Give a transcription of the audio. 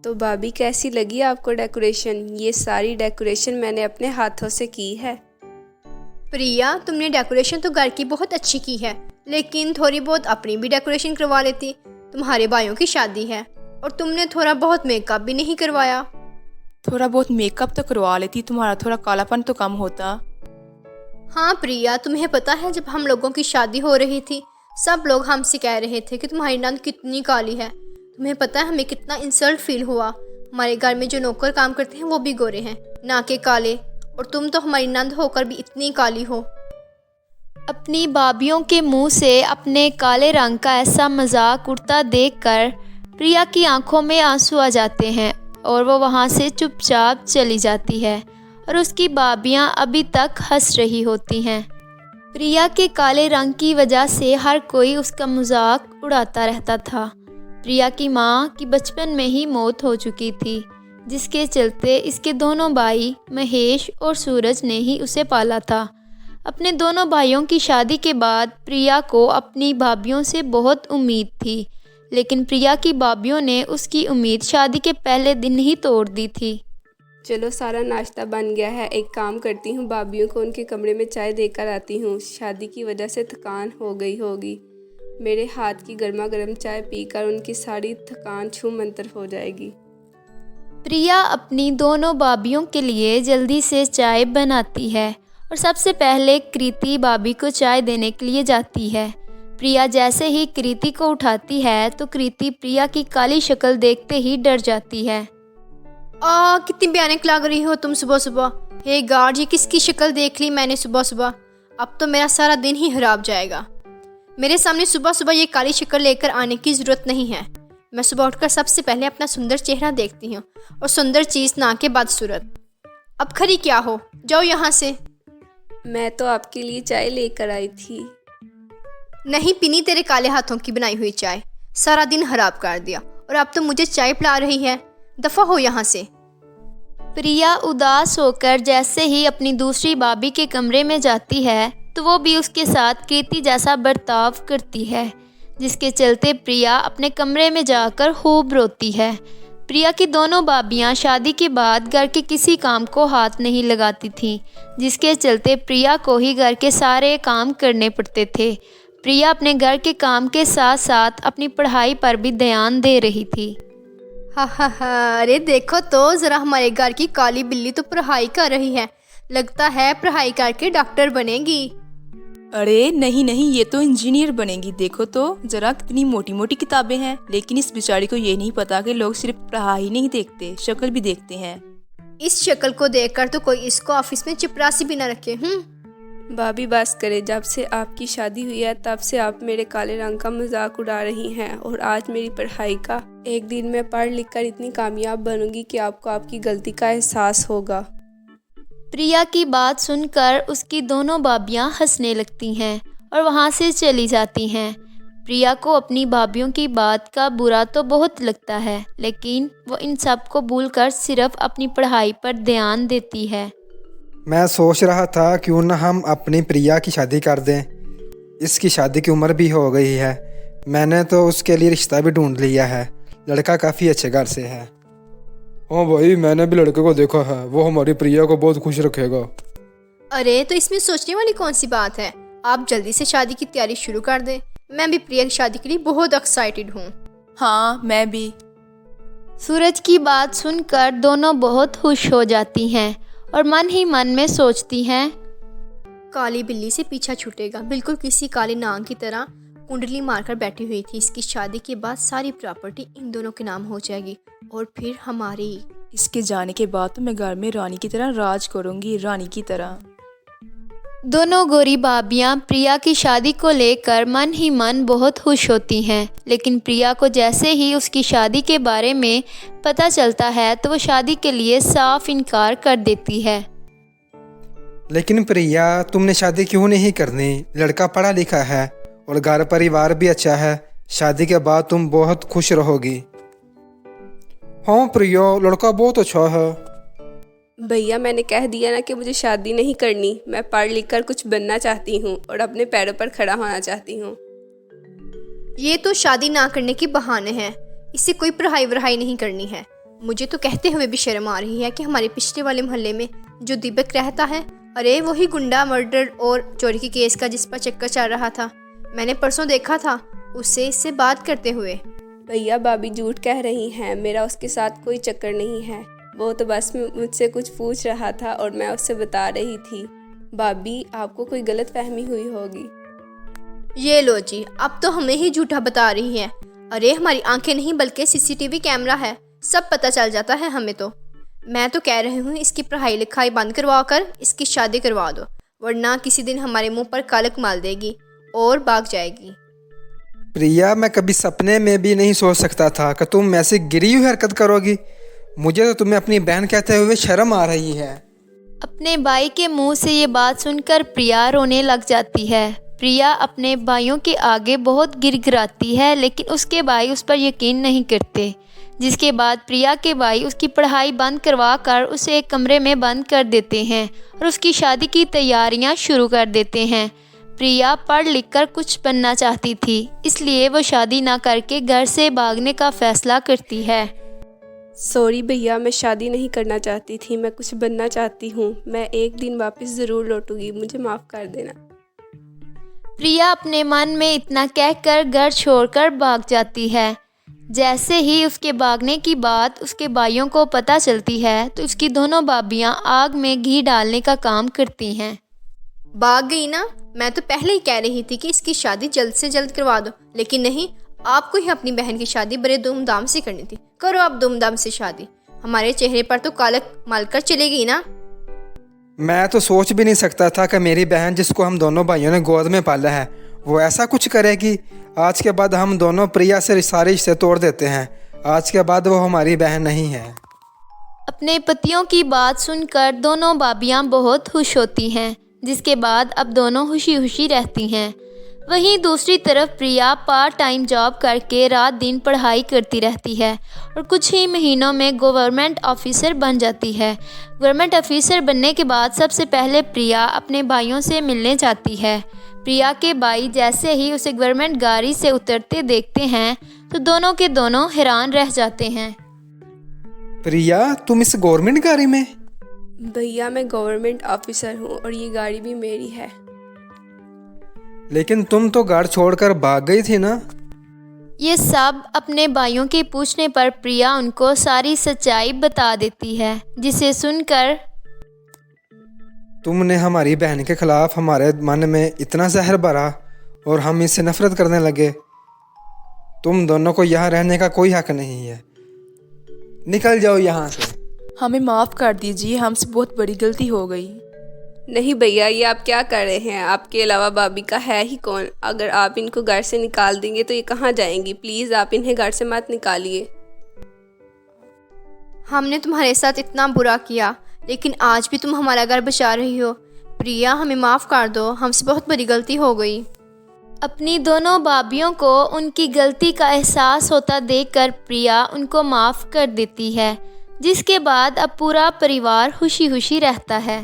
तो भाभी कैसी लगी आपको डेकोरेशन? ये सारी डेकोरेशन मैंने अपने हाथों से की है। प्रिया, तुमने डेकोरेशन तो घर की बहुत अच्छी की है, लेकिन थोड़ी बहुत अपनी भी डेकोरेशन करवा लेती। तुम्हारे भाइयों की शादी है और तुमने थोड़ा बहुत मेकअप भी नहीं करवाया। थोड़ा बहुत मेकअप तो करवा लेती, तुम्हारा थोड़ा कालापन तो कम होता। हाँ प्रिया, तुम्हें पता है जब हम लोगों की शादी हो रही थी सब लोग हमसे कह रहे थे कि तुम्हारी नंद कितनी काली है। तुम्हें पता है हमें कितना इंसल्ट फील हुआ। हमारे घर में जो नौकर काम करते हैं वो भी गोरे हैं, ना के काले, और तुम तो हमारी नंद होकर भी इतनी काली हो। अपनी भाभियों के मुंह से अपने काले रंग का ऐसा मजाक उड़ता देखकर प्रिया की आंखों में आंसू आ जाते हैं और वो वहाँ से चुपचाप चली जाती है और उसकी भाभियाँ अभी तक हंस रही होती हैं। प्रिया के काले रंग की वजह से हर कोई उसका मजाक उड़ाता रहता था। प्रिया की माँ की बचपन में ही मौत हो चुकी थी, जिसके चलते इसके दोनों भाई महेश और सूरज ने ही उसे पाला था। अपने दोनों भाइयों की शादी के बाद प्रिया को अपनी भाभियों से बहुत उम्मीद थी, लेकिन प्रिया की भाभियों ने उसकी उम्मीद शादी के पहले दिन ही तोड़ दी थी। चलो सारा नाश्ता बन गया है, एक काम करती हूँ, भाभियों को उनके कमरे में चाय देकर आती हूँ। शादी की वजह से थकान हो गई होगी। मेरे हाथ की गर्मा गर्म चाय पीकर उनकी सारी थकान छू मंतर हो जाएगी। प्रिया अपनी दोनों भाभियों के लिए जल्दी से चाय बनाती है और सबसे पहले कृति भाभी को चाय देने के लिए जाती है। प्रिया जैसे ही कृति को उठाती है तो कृति प्रिया की काली शक्ल देखते ही डर जाती है। कितनी भयानक लग रही हो तुम सुबह सुबह। हे गॉड, ये किसकी शक्ल देख ली मैंने सुबह सुबह। अब तो मेरा सारा दिन ही खराब जाएगा। मेरे सामने सुबह सुबह ये काली शक्ल लेकर आने की ज़रूरत नहीं है। मैं सुबह उठकर सबसे पहले अपना सुंदर चेहरा देखती हूँ, और सुंदर चीज़ ना के बाद सूरत। अब खरी क्या हो, जाओ यहाँ से। मैं तो आपके लिए चाय लेकर आई थी। नहीं पीनी तेरे काले हाथों की बनाई हुई चाय। सारा दिन खराब कर दिया और अब तो मुझे चाय पिला रही है। दफ़ा हो यहाँ से। प्रिया उदास होकर जैसे ही अपनी दूसरी भाभी के कमरे में जाती है तो वो भी उसके साथ कृति जैसा बर्ताव करती है, जिसके चलते प्रिया अपने कमरे में जाकर खूब रोती है। प्रिया की दोनों भाभियाँ शादी के बाद घर के किसी काम को हाथ नहीं लगाती थीं, जिसके चलते प्रिया को ही घर के सारे काम करने पड़ते थे। प्रिया अपने घर के काम के साथ साथ अपनी पढ़ाई पर भी ध्यान दे रही थी। हा, अरे देखो तो ज़रा, हमारे घर की काली बिल्ली तो पढ़ाई कर रही है। लगता है पढ़ाई करके डॉक्टर बनेगी। अरे नहीं नहीं, ये तो इंजीनियर बनेगी। देखो तो जरा कितनी मोटी मोटी किताबें हैं। लेकिन इस बेचारी को ये नहीं पता कि लोग सिर्फ पढ़ाई नहीं देखते, शक्ल भी देखते हैं। इस शक्ल को देखकर तो कोई इसको ऑफिस में चपरासी भी ना रखे। भाभी बस करे, जब से आपकी शादी हुई है तब से आप मेरे काले रंग का मजाक उड़ा रही हैं, और आज मेरी पढ़ाई का। एक दिन मैं पढ़ लिख कर इतनी कामयाब बनूंगी कि आपको आपकी गलती का एहसास होगा। प्रिया की बात सुनकर उसकी दोनों भाभियाँ हंसने लगती हैं और वहाँ से चली जाती हैं। प्रिया को अपनी भाभियों की बात का बुरा तो बहुत लगता है, लेकिन वो इन सब को भूलकर सिर्फ अपनी पढ़ाई पर ध्यान देती है। मैं सोच रहा था क्यों ना हम अपनी प्रिया की शादी कर दें। इसकी शादी की उम्र भी हो गई है। मैंने तो उसके लिए रिश्ता भी ढूंढ लिया है। लड़का काफ़ी अच्छे घर से है। हाँ भाई, मैंने भी लड़के को देखा है। वो हमारी प्रिया को बहुत खुश रखेगा। अरे तो इसमें सोचने वाली कौन सी बात है। आप जल्दी से शादी की तैयारी शुरू कर दें। मैं भी प्रिया की शादी के लिए बहुत एक्साइटेड हूँ। हाँ मैं भी। सूरज की बात सुनकर दोनों बहुत खुश हो जाती हैं और मन ही मन में सोचती हैं, काली बिल्ली से पीछा छूटेगा। बिल्कुल किसी काली नाग की तरह कुंडली मारकर बैठी हुई थी। इसकी शादी के बाद सारी प्रॉपर्टी इन दोनों के नाम हो जाएगी और फिर हमारी। इसके जाने के बाद तो मैं घर में रानी की तरह राज करूंगी, रानी की तरह। दोनों गोरी भाभियाँ प्रिया की शादी को लेकर मन ही मन बहुत खुश होती हैं, लेकिन प्रिया को जैसे ही उसकी शादी के बारे में पता चलता है तो वो शादी के लिए साफ इनकार कर देती है। लेकिन प्रिया, तुमने शादी क्यों नहीं करनी? लड़का पढ़ा लिखा है और घर परिवार भी अच्छा है। शादी के बाद तुम बहुत खुश रहोगी। हाँ प्रिया, लड़का बहुत अच्छा है। भैया मैंने कह दिया ना कि मुझे शादी नहीं करनी। मैं पढ़ लिख कर कुछ बनना चाहती हूँ और अपने पैरों पर खड़ा होना चाहती हूँ। ये तो शादी ना करने के बहाने हैं। इसे कोई पढ़ाई वढ़ाई नहीं करनी है। मुझे तो कहते हुए भी शर्म आ रही है कि हमारे पिछले वाले मोहल्ले में जो दीपक रहता है, अरे वही गुंडा मर्डर और चोरी के केस का जिस पर चक्कर चल रहा था, मैंने परसों देखा था उससे इससे बात करते हुए। भैया भाभी झूठ कह रही हैं, मेरा उसके साथ कोई चक्कर नहीं है। वो तो बस मुझसे कुछ पूछ रहा था और मैं उससे बता रही थी। भाभी आपको कोई गलत फहमी हुई होगी। ये लो जी, अब तो हमें ही झूठा बता रही है। अरे हमारी आंखें नहीं बल्कि सीसीटीवी कैमरा है, सब पता चल जाता है हमें तो। मैं तो कह रही हूँ इसकी पढ़ाई लिखाई बंद करवा कर इसकी शादी करवा दो, वरना किसी दिन हमारे मुंह पर कालक माल देगी और भाग जाएगी। प्रिया, मैं कभी सपने में भी नहीं सोच सकता था कि तुम ऐसी गिरी हुई हरकत करोगी। मुझे तो तुम्हें अपनी बहन कहते हुए शर्म आ रही है। अपने भाई के मुंह से ये बात सुनकर प्रिया रोने लग जाती है। प्रिया अपने भाइयों के आगे बहुत गिड़गिड़ाती है, लेकिन उसके भाई उस पर यकीन नहीं करते, जिसके बाद प्रिया के भाई उसकी पढ़ाई बंद करवा कर उसे एक कमरे में बंद कर देते हैं और उसकी शादी की तैयारियां शुरू कर देते हैं। प्रिया पढ़ लिख कर कुछ बनना चाहती थी, इसलिए वो शादी ना करके घर से भागने का फैसला करती है। सॉरी भैया, मैं शादी नहीं करना चाहती थी, मैं कुछ बनना चाहती हूँ। मैं एक दिन वापस ज़रूर लौटूंगी, मुझे माफ़ कर देना। प्रिया अपने मन में इतना कहकर घर छोड़कर भाग जाती है। जैसे ही उसके भागने की बात उसके भाइयों को पता चलती है तो उसकी दोनों भाभियां आग में घी डालने का काम करती हैं। भाग गई ना, मैं तो पहले ही कह रही थी कि इसकी शादी जल्द से जल्द करवा दो, लेकिन नहीं, आपको ही अपनी बहन की शादी बड़े धूमधाम से करनी थी। करो आप धूमधाम से शादी, हमारे चेहरे पर तो कालक मालकर चली गई ना। मैं तो सोच भी नहीं सकता था कि मेरी बहन, जिसको हम दोनों भाइयों ने गोद में पाला है, वो ऐसा कुछ करेगी। आज के बाद हम दोनों प्रिया से सारे रिश्ते तोड़ देते हैं। आज के बाद वो हमारी बहन नहीं है। अपने पतियों की बात सुनकर दोनों भाभियां बहुत खुश होती हैं, जिसके बाद अब दोनों खुशी खुशी रहती हैं। वहीं दूसरी तरफ प्रिया पार्ट टाइम जॉब करके रात दिन पढ़ाई करती रहती है और कुछ ही महीनों में गवर्नमेंट ऑफिसर बन जाती है। गवर्नमेंट ऑफिसर बनने के बाद सबसे पहले प्रिया अपने भाइयों से मिलने जाती है। प्रिया के भाई जैसे ही उसे गवर्नमेंट गाड़ी से उतरते देखते हैं तो दोनों के दोनों हैरान रह जाते हैं। प्रिया, तुम इस गवर्नमेंट गाड़ी में? भैया मैं गवर्नमेंट ऑफिसर हूँ और ये गाड़ी भी मेरी है। लेकिन तुम तो गाड़ी छोड़कर भाग गई थी ना। ये सब अपने भाइयों के पूछने पर प्रिया उनको सारी सच्चाई बता देती है, जिसे सुनकर तुमने हमारी बहन के खिलाफ हमारे मन में इतना जहर भरा और हम इससे नफरत करने लगे। तुम दोनों को यहाँ रहने का कोई हक नहीं है, निकल जाओ यहाँ से। हमें माफ़ कर दीजिए, हमसे बहुत बड़ी गलती हो गई। नहीं भैया, ये आप क्या कर रहे हैं? आपके अलावा भाभी का है ही कौन? अगर आप इनको घर से निकाल देंगे तो ये कहाँ जाएंगी? प्लीज़ आप इन्हें घर से मत निकालिए। हमने तुम्हारे साथ इतना बुरा किया, लेकिन आज भी तुम हमारा घर बचा रही हो। प्रिया, हमें माफ़ कर दो, हमसे बहुत बड़ी गलती हो गई। अपनी दोनों भाभियों को उनकी गलती का एहसास होता देखकर प्रिया उनको माफ़ कर देती है, जिसके बाद अब पूरा परिवार खुशी खुशी रहता है।